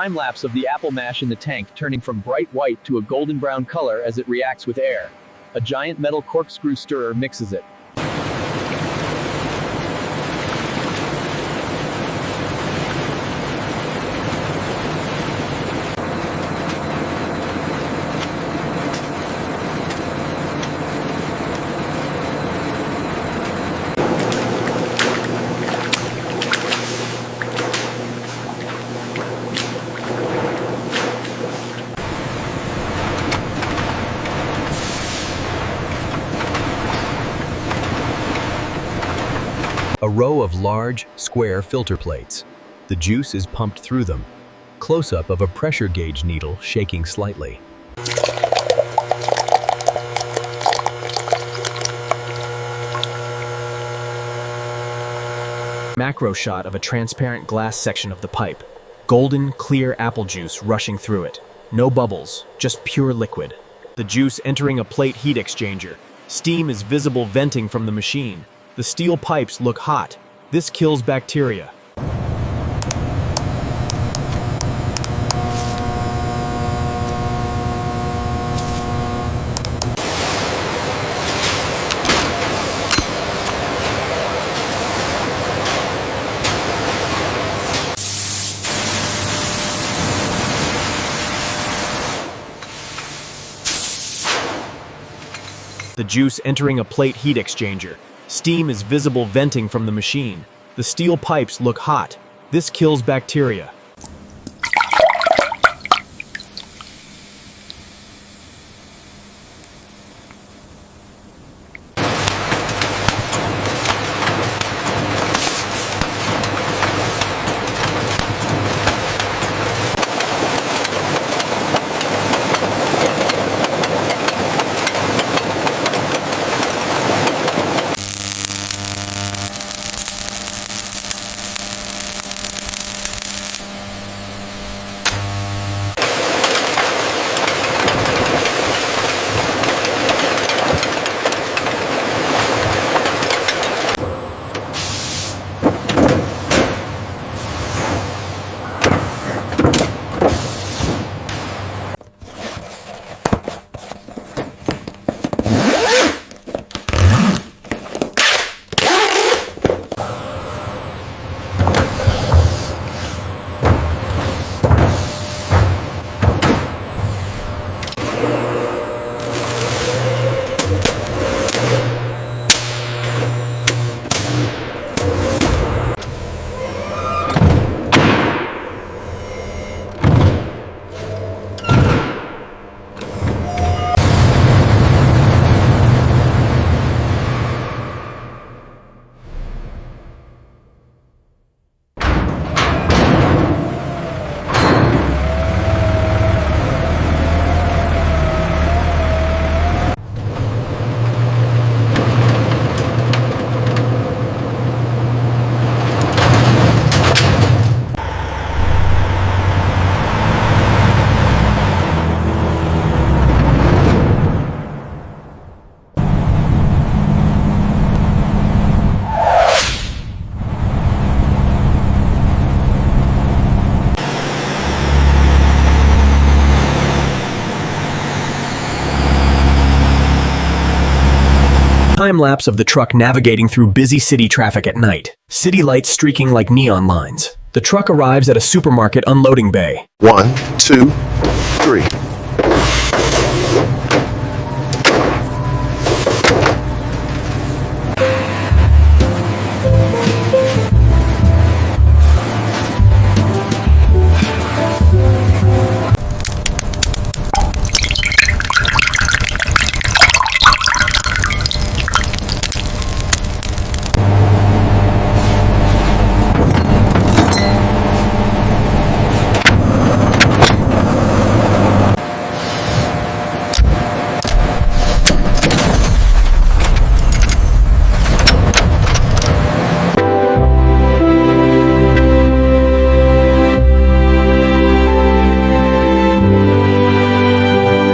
Time-lapse of the apple mash in the tank turning from bright white to a golden brown color as it reacts with air. A giant metal corkscrew stirrer mixes it. A row of large, square filter plates. The juice is pumped through them. Close-up of a pressure gauge needle shaking slightly. Macro shot of a transparent glass section of the pipe. Golden, clear apple juice rushing through it. No bubbles, just pure liquid. The juice entering a plate heat exchanger. Steam is visible venting from the machine. The steel pipes look hot. This kills bacteria. The juice entering a plate heat exchanger. Steam is visible venting from the machine. The steel pipes look hot. This kills bacteria. Time-lapse of the truck navigating through busy city traffic at night. City lights streaking like neon lines. The truck arrives at a supermarket unloading bay. 1, 2, 3.